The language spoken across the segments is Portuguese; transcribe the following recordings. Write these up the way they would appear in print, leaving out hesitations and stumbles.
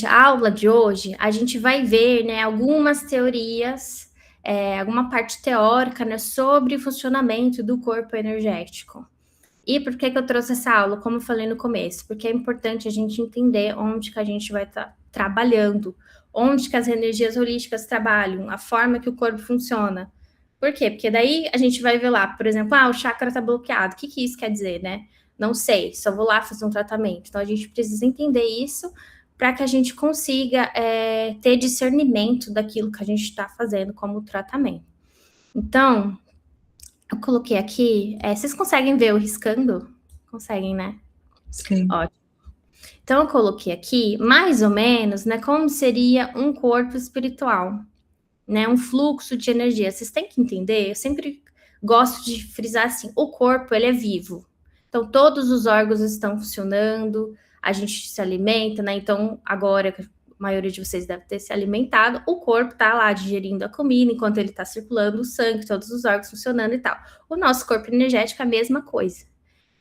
a aula de hoje, a gente vai ver, né, algumas teorias, alguma parte teórica, né, sobre o funcionamento do corpo energético. E por que eu trouxe essa aula, como eu falei no começo? Porque é importante a gente entender onde que a gente vai estar trabalhando, onde que as energias holísticas trabalham, a forma que o corpo funciona. Por quê? Porque daí a gente vai ver lá, por exemplo, o chakra está bloqueado. O que isso quer dizer, né? Não sei, só vou lá fazer um tratamento. Então a gente precisa entender isso para que a gente consiga ter discernimento daquilo que a gente está fazendo como tratamento. Então, eu coloquei aqui, vocês conseguem ver eu riscando? Conseguem, né? Sim. Ótimo. Então, eu coloquei aqui, mais ou menos, né, como seria um corpo espiritual, né, um fluxo de energia. Vocês têm que entender, eu sempre gosto de frisar assim, o corpo, ele é vivo. Então, todos os órgãos estão funcionando, a gente se alimenta, né, então, agora, a maioria de vocês deve ter se alimentado, o corpo tá lá digerindo a comida, enquanto ele tá circulando o sangue, todos os órgãos funcionando e tal. O nosso corpo energético é a mesma coisa.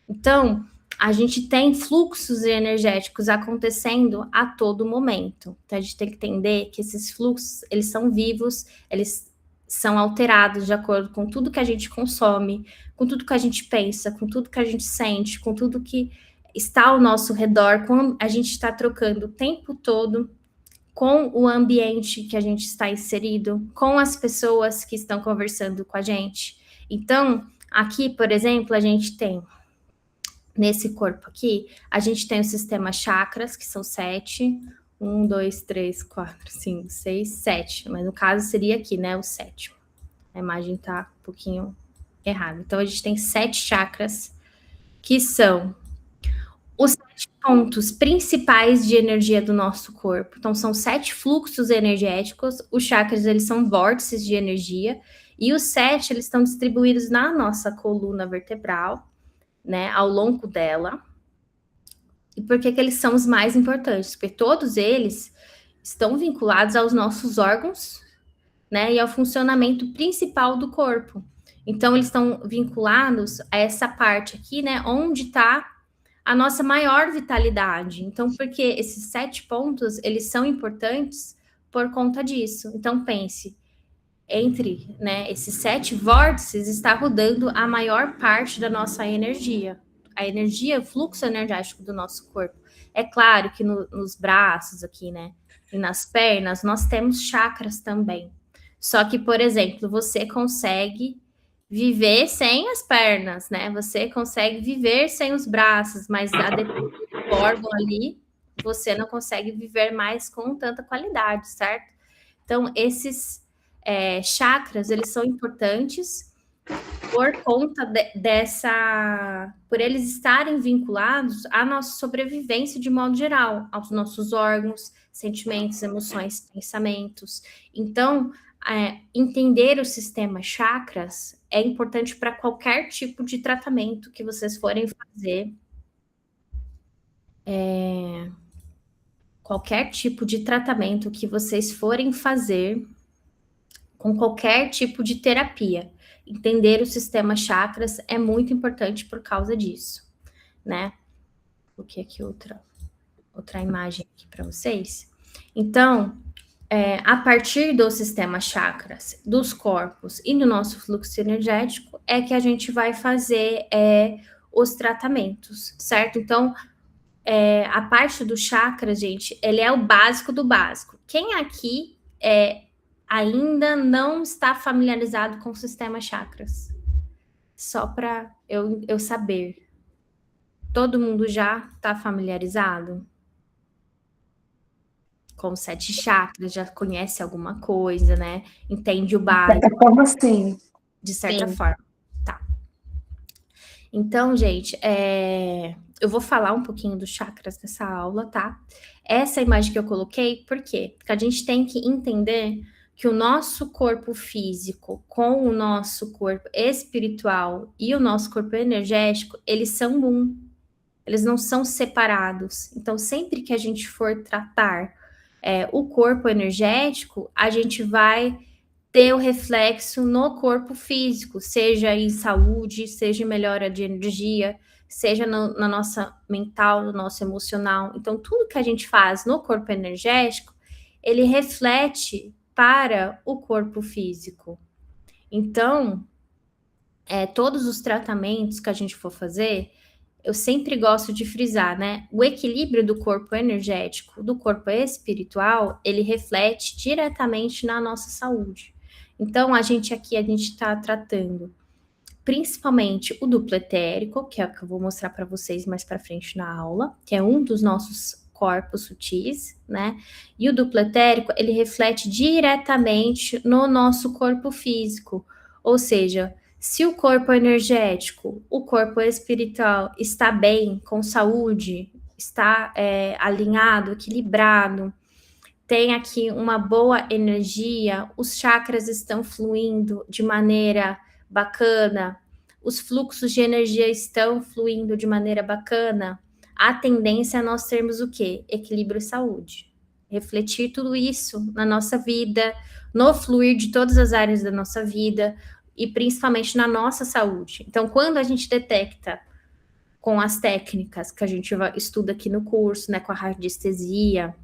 Então, a gente tem fluxos energéticos acontecendo a todo momento. Então, a gente tem que entender que esses fluxos, eles são vivos, eles são alterados de acordo com tudo que a gente consome, com tudo que a gente pensa, com tudo que a gente sente, com tudo que está ao nosso redor, com a gente está trocando o tempo todo com o ambiente que a gente está inserido, com as pessoas que estão conversando com a gente. Então, aqui, por exemplo, a gente tem nesse corpo aqui, a gente tem o sistema chakras, que são 7. 1, 2, 3, 4, 5, 6, 7. Mas no caso seria aqui, né? O 7º. A imagem tá um pouquinho errada. Então, a gente tem 7 chakras, que são os 7 pontos principais de energia do nosso corpo. Então, são 7 fluxos energéticos. Os chakras, eles são vórtices de energia. E os 7, eles estão distribuídos na nossa coluna vertebral, né, ao longo dela. E por que eles são os mais importantes? Porque todos eles estão vinculados aos nossos órgãos, né, e ao funcionamento principal do corpo. Então, eles estão vinculados a essa parte aqui, né, onde está a nossa maior vitalidade. Então, porque esses 7 pontos, eles são importantes por conta disso. Então, pense, entre, né, esses 7 vórtices está rodando a maior parte da nossa energia. A energia, o fluxo energético do nosso corpo. É claro que nos braços aqui, né, e nas pernas, nós temos chakras também. Só que, por exemplo, você consegue viver sem as pernas, né? Você consegue viver sem os braços, mas a depender do órgão ali, você não consegue viver mais com tanta qualidade, certo? Então, esses chakras, eles são importantes por conta por eles estarem vinculados à nossa sobrevivência de modo geral, aos nossos órgãos, sentimentos, emoções, pensamentos. Então, entender o sistema chakras é importante para qualquer tipo de tratamento que vocês forem fazer. Qualquer tipo de tratamento que vocês forem fazer com qualquer tipo de terapia. Entender o sistema chakras é muito importante por causa disso, né? Coloquei aqui outra imagem aqui para vocês. Então, a partir do sistema chakras, dos corpos e do nosso fluxo energético, é que a gente vai fazer os tratamentos, certo? Então, a parte do chakra, gente, ele é o básico do básico. Quem aqui ainda não está familiarizado com o sistema chakras? Só para eu saber. Todo mundo já está familiarizado com os 7 chakras, já conhece alguma coisa, né? Entende o básico. De certa forma, sim. De certa forma, tá. Então, gente, eu vou falar um pouquinho dos chakras nessa aula, tá? Essa imagem que eu coloquei, por quê? Porque a gente tem que entender que o nosso corpo físico com o nosso corpo espiritual e o nosso corpo energético, eles são um. Eles não são separados. Então, sempre que a gente for tratar o corpo energético, a gente vai ter o reflexo no corpo físico, seja em saúde, seja em melhora de energia, seja na nossa mental, no nosso emocional. Então, tudo que a gente faz no corpo energético, ele reflete para o corpo físico. Então, todos os tratamentos que a gente for fazer, eu sempre gosto de frisar, né? O equilíbrio do corpo energético, do corpo espiritual, ele reflete diretamente na nossa saúde. Então, a gente está tratando principalmente o duplo etérico, que é o que eu vou mostrar para vocês mais para frente na aula, que é um dos nossos corpos sutis, né? E o duplo etérico, ele reflete diretamente no nosso corpo físico, ou seja, se o corpo energético, o corpo espiritual está bem, com saúde, está alinhado, equilibrado, tem aqui uma boa energia, os chakras estão fluindo de maneira bacana, os fluxos de energia estão fluindo de maneira bacana, a tendência é nós termos o quê? Equilíbrio e saúde. Refletir tudo isso na nossa vida, no fluir de todas as áreas da nossa vida e principalmente na nossa saúde. Então, quando a gente detecta com as técnicas que a gente estuda aqui no curso, né, com a radiestesia,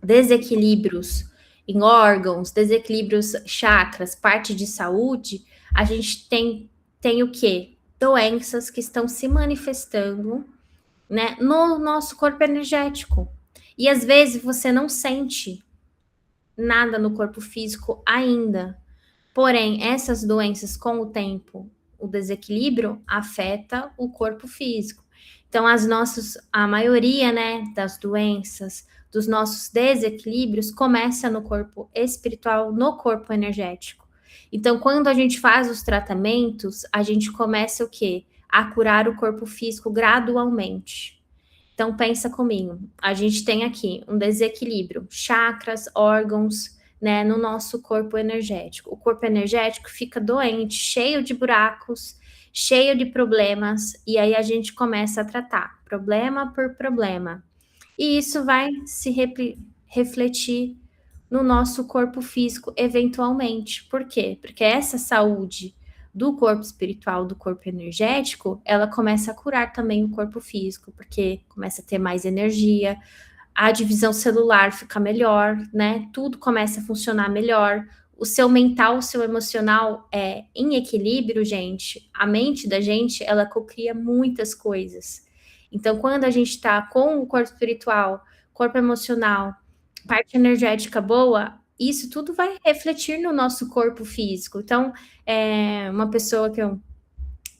desequilíbrios em órgãos, desequilíbrios chakras, parte de saúde, a gente tem o quê? Doenças que estão se manifestando, né, no nosso corpo energético. E às vezes você não sente nada no corpo físico ainda. Porém, essas doenças, com o tempo, o desequilíbrio afeta o corpo físico. Então, a maioria, né, das doenças, dos nossos desequilíbrios, começa no corpo espiritual, no corpo energético. Então, quando a gente faz os tratamentos, a gente começa o quê? A curar o corpo físico gradualmente. Então, pensa comigo, a gente tem aqui um desequilíbrio, chakras, órgãos, né, no nosso corpo energético. O corpo energético fica doente, cheio de buracos, cheio de problemas, e aí a gente começa a tratar problema por problema. E isso vai se refletir no nosso corpo físico eventualmente. Por quê? Porque essa saúde do corpo espiritual, do corpo energético, ela começa a curar também o corpo físico, porque começa a ter mais energia, a divisão celular fica melhor, né? Tudo começa a funcionar melhor. O seu mental, o seu emocional é em equilíbrio, gente. A mente da gente, ela cocria muitas coisas. Então, quando a gente está com o corpo espiritual, corpo emocional, parte energética boa, isso tudo vai refletir no nosso corpo físico. Então, uma pessoa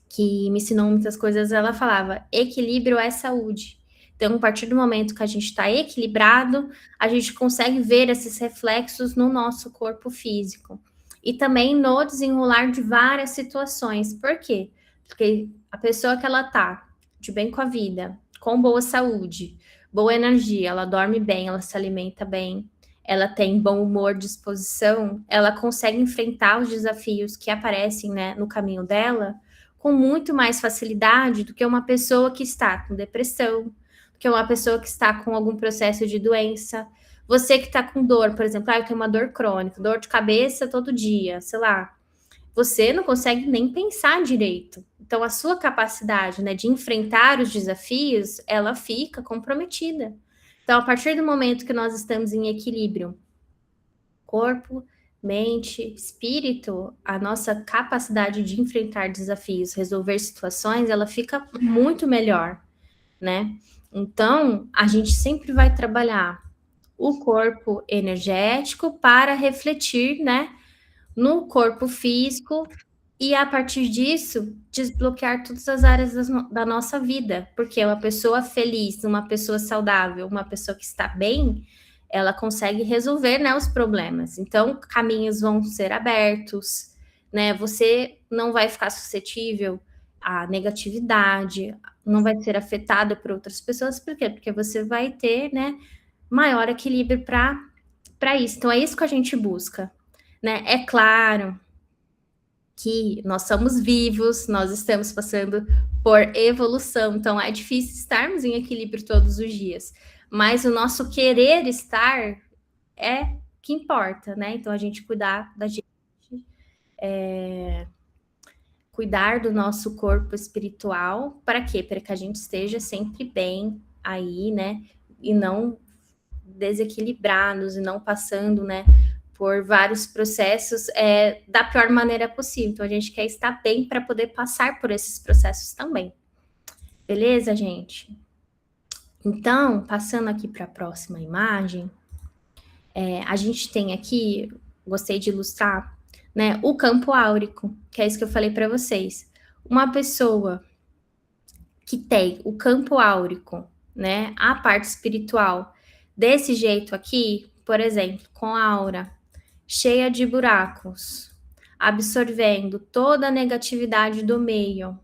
que me ensinou muitas coisas, ela falava: equilíbrio é saúde. Então, a partir do momento que a gente está equilibrado, a gente consegue ver esses reflexos no nosso corpo físico. E também no desenrolar de várias situações. Por quê? Porque a pessoa que ela tá de bem com a vida, com boa saúde, boa energia, ela dorme bem, ela se alimenta bem, ela tem bom humor, disposição, ela consegue enfrentar os desafios que aparecem, né, no caminho dela com muito mais facilidade do que uma pessoa que está com depressão, do que uma pessoa que está com algum processo de doença. Você que está com dor, por exemplo, eu tenho uma dor crônica, dor de cabeça todo dia, sei lá. Você não consegue nem pensar direito. Então, a sua capacidade, né, de enfrentar os desafios, ela fica comprometida. Então, a partir do momento que nós estamos em equilíbrio, corpo, mente, espírito, a nossa capacidade de enfrentar desafios, resolver situações, ela fica muito melhor, né? Então, a gente sempre vai trabalhar o corpo energético para refletir, né, no corpo físico e a partir disso desbloquear todas as áreas da nossa vida, porque uma pessoa feliz, uma pessoa saudável, uma pessoa que está bem, ela consegue resolver, né, os problemas. Então, caminhos vão ser abertos, né? Você não vai ficar suscetível à negatividade, não vai ser afetado por outras pessoas, por quê? Porque você vai ter, né, maior equilíbrio para isso. Então, é isso que a gente busca, né? É claro que nós somos vivos, nós estamos passando por evolução, então é difícil estarmos em equilíbrio todos os dias, mas o nosso querer estar é que importa, né? Então a gente cuidar da gente cuidar do nosso corpo espiritual, para quê? Para que a gente esteja sempre bem aí, né? E não desequilibrados e não passando, né, por vários processos da pior maneira possível. Então, a gente quer estar bem para poder passar por esses processos também. Beleza, gente? Então, passando aqui para a próxima imagem, a gente tem aqui, gostei de ilustrar, né, o campo áurico, que é isso que eu falei para vocês. Uma pessoa que tem o campo áurico, né, a parte espiritual, desse jeito aqui, por exemplo, com a aura cheia de buracos, absorvendo toda a negatividade do meio,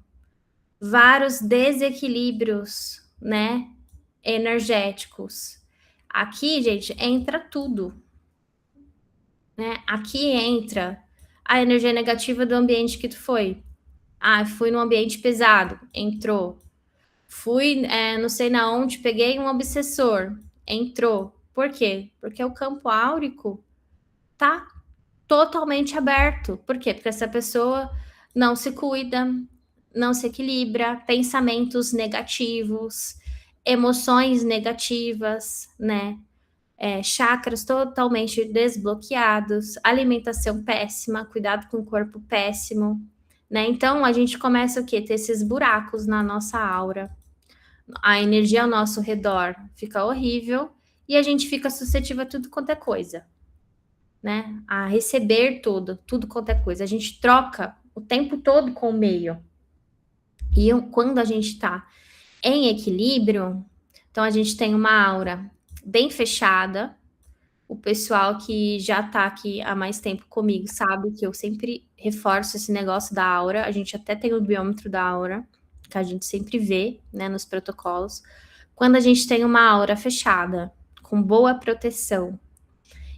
vários desequilíbrios, né, energéticos. Aqui, gente, entra tudo, né? Aqui entra a energia negativa do ambiente que tu foi. Ah, fui num ambiente pesado, entrou. Fui, não sei na onde, peguei um obsessor, entrou. Por quê? Porque o campo áurico tá totalmente aberto. Por quê? Porque essa pessoa não se cuida, não se equilibra, pensamentos negativos, emoções negativas, né? Chakras totalmente desbloqueados, alimentação péssima, cuidado com o corpo péssimo, né? Então a gente começa o quê? Ter esses buracos na nossa aura, a energia ao nosso redor fica horrível e a gente fica suscetível a tudo quanto é coisa, né? A receber tudo quanto é coisa. A gente troca o tempo todo com o meio. E quando a gente está em equilíbrio, então a gente tem uma aura bem fechada. O pessoal que já está aqui há mais tempo comigo sabe que eu sempre reforço esse negócio da aura. A gente até tem o biômetro da aura, que a gente sempre vê, né, nos protocolos. Quando a gente tem uma aura fechada, com boa proteção,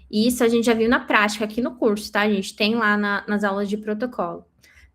e isso a gente já viu na prática aqui no curso, tá? A gente tem lá nas aulas de protocolo.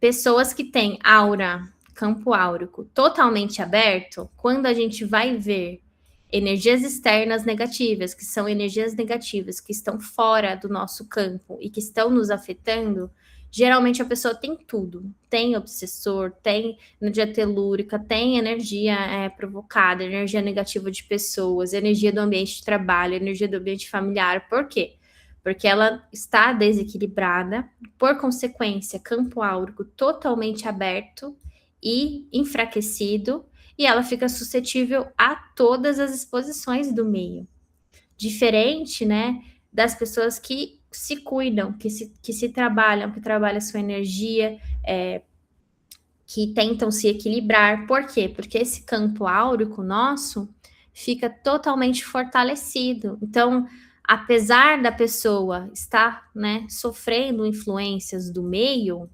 Pessoas que têm aura, campo áurico totalmente aberto, quando a gente vai ver energias externas negativas, que são energias negativas que estão fora do nosso campo e que estão nos afetando, geralmente a pessoa tem tudo. Tem obsessor, tem energia telúrica, tem energia provocada, energia negativa de pessoas, energia do ambiente de trabalho, energia do ambiente familiar. Por quê? Porque ela está desequilibrada, por consequência, campo áurico totalmente aberto e enfraquecido, e ela fica suscetível a todas as exposições do meio. Diferente, né, das pessoas que se cuidam, que se trabalham, que trabalham a sua energia, que tentam se equilibrar. Por quê? Porque esse campo áurico nosso fica totalmente fortalecido. Então, apesar da pessoa estar, né, sofrendo influências do meio,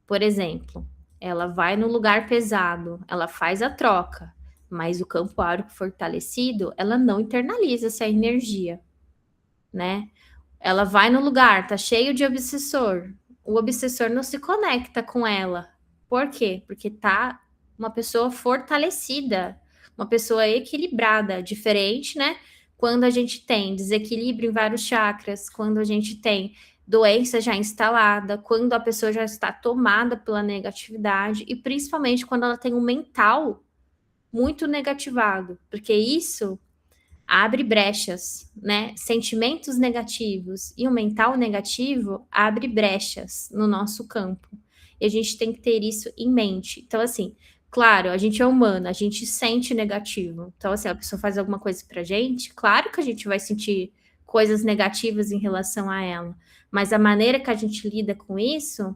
por exemplo, ela vai no lugar pesado, ela faz a troca, mas o campo áurico fortalecido, ela não internaliza essa energia, né? Ela vai no lugar, tá cheio de obsessor, o obsessor não se conecta com ela. Por quê? Porque tá uma pessoa fortalecida, uma pessoa equilibrada, diferente, né? Quando a gente tem desequilíbrio em vários chakras, quando a gente tem doença já instalada, quando a pessoa já está tomada pela negatividade e principalmente quando ela tem um mental muito negativado, porque isso abre brechas, né? Sentimentos negativos e o mental negativo abre brechas no nosso campo. E a gente tem que ter isso em mente. Então, assim, claro, a gente é humano, a gente sente negativo. Então, assim, a pessoa faz alguma coisa pra gente, claro que a gente vai sentir coisas negativas em relação a ela. Mas a maneira que a gente lida com isso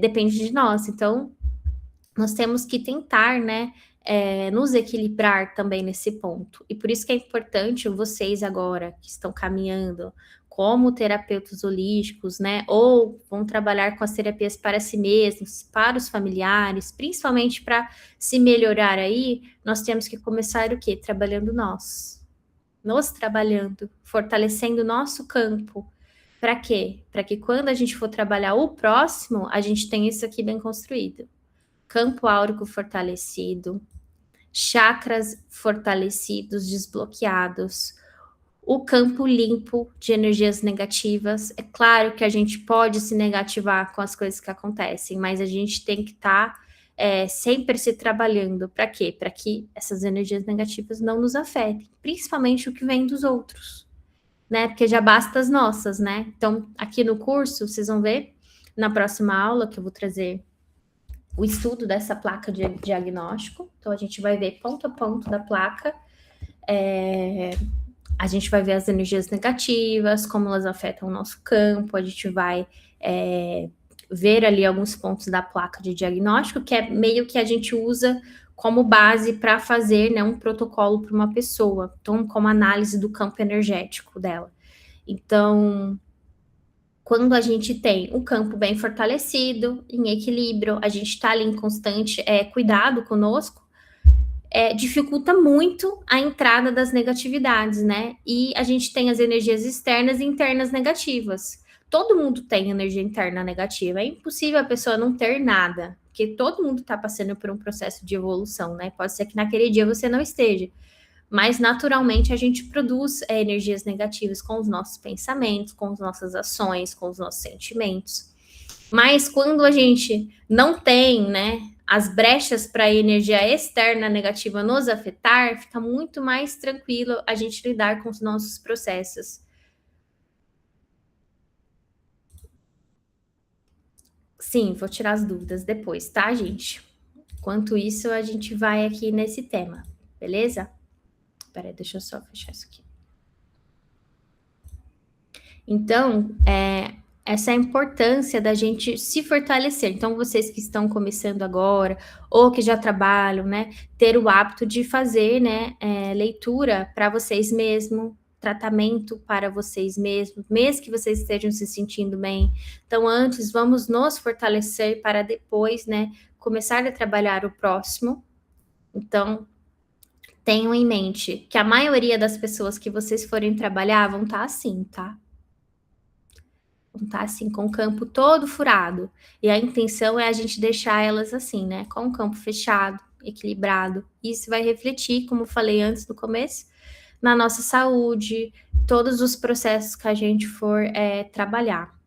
depende de nós. Então, nós temos que tentar, né, nos equilibrar também nesse ponto. E por isso que é importante vocês agora que estão caminhando como terapeutas holísticos, né, ou vão trabalhar com as terapias para si mesmos, para os familiares, principalmente para se melhorar aí, nós temos que começar o quê? Trabalhando nos trabalhando, fortalecendo o nosso campo. Para quê? Para que quando a gente for trabalhar o próximo, a gente tenha isso aqui bem construído. Campo áurico fortalecido, chakras fortalecidos, desbloqueados, o campo limpo de energias negativas. É claro que a gente pode se negativar com as coisas que acontecem, mas a gente tem que estar sempre se trabalhando. Para quê? Para que essas energias negativas não nos afetem, principalmente o que vem dos outros, né? Porque já basta as nossas, né? Então, aqui no curso, vocês vão ver na próxima aula que eu vou trazer o estudo dessa placa de diagnóstico. Então, a gente vai ver ponto a ponto da placa. A gente vai ver as energias negativas, como elas afetam o nosso campo, a gente vai ver ali alguns pontos da placa de diagnóstico, que é meio que a gente usa como base para fazer, né, um protocolo para uma pessoa, então, como análise do campo energético dela. Então, quando a gente tem o campo bem fortalecido, em equilíbrio, a gente está ali em constante cuidado conosco, dificulta muito a entrada das negatividades, né? E a gente tem as energias externas e internas negativas. Todo mundo tem energia interna negativa. É impossível a pessoa não ter nada, porque todo mundo está passando por um processo de evolução, né? Pode ser que naquele dia você não esteja, mas naturalmente a gente produz energias negativas com os nossos pensamentos, com as nossas ações, com os nossos sentimentos. Mas quando a gente não tem, né, as brechas para a energia externa negativa nos afetar, fica muito mais tranquilo a gente lidar com os nossos processos. Sim, vou tirar as dúvidas depois, tá, gente? Enquanto isso, a gente vai aqui nesse tema, beleza? Peraí, deixa eu só fechar isso aqui. Então, essa é a importância da gente se fortalecer. Então, vocês que estão começando agora, ou que já trabalham, né, ter o hábito de fazer, né, leitura para vocês mesmos, tratamento para vocês mesmos, mesmo que vocês estejam se sentindo bem. Então, antes, vamos nos fortalecer para depois, né, começar a trabalhar o próximo. Então, tenham em mente que a maioria das pessoas que vocês forem trabalhar vão estar assim, tá? Tá assim, com o campo todo furado. E a intenção é a gente deixar elas assim, né? Com o campo fechado, equilibrado. Isso vai refletir, como eu falei antes no começo, na nossa saúde, todos os processos que a gente for trabalhar.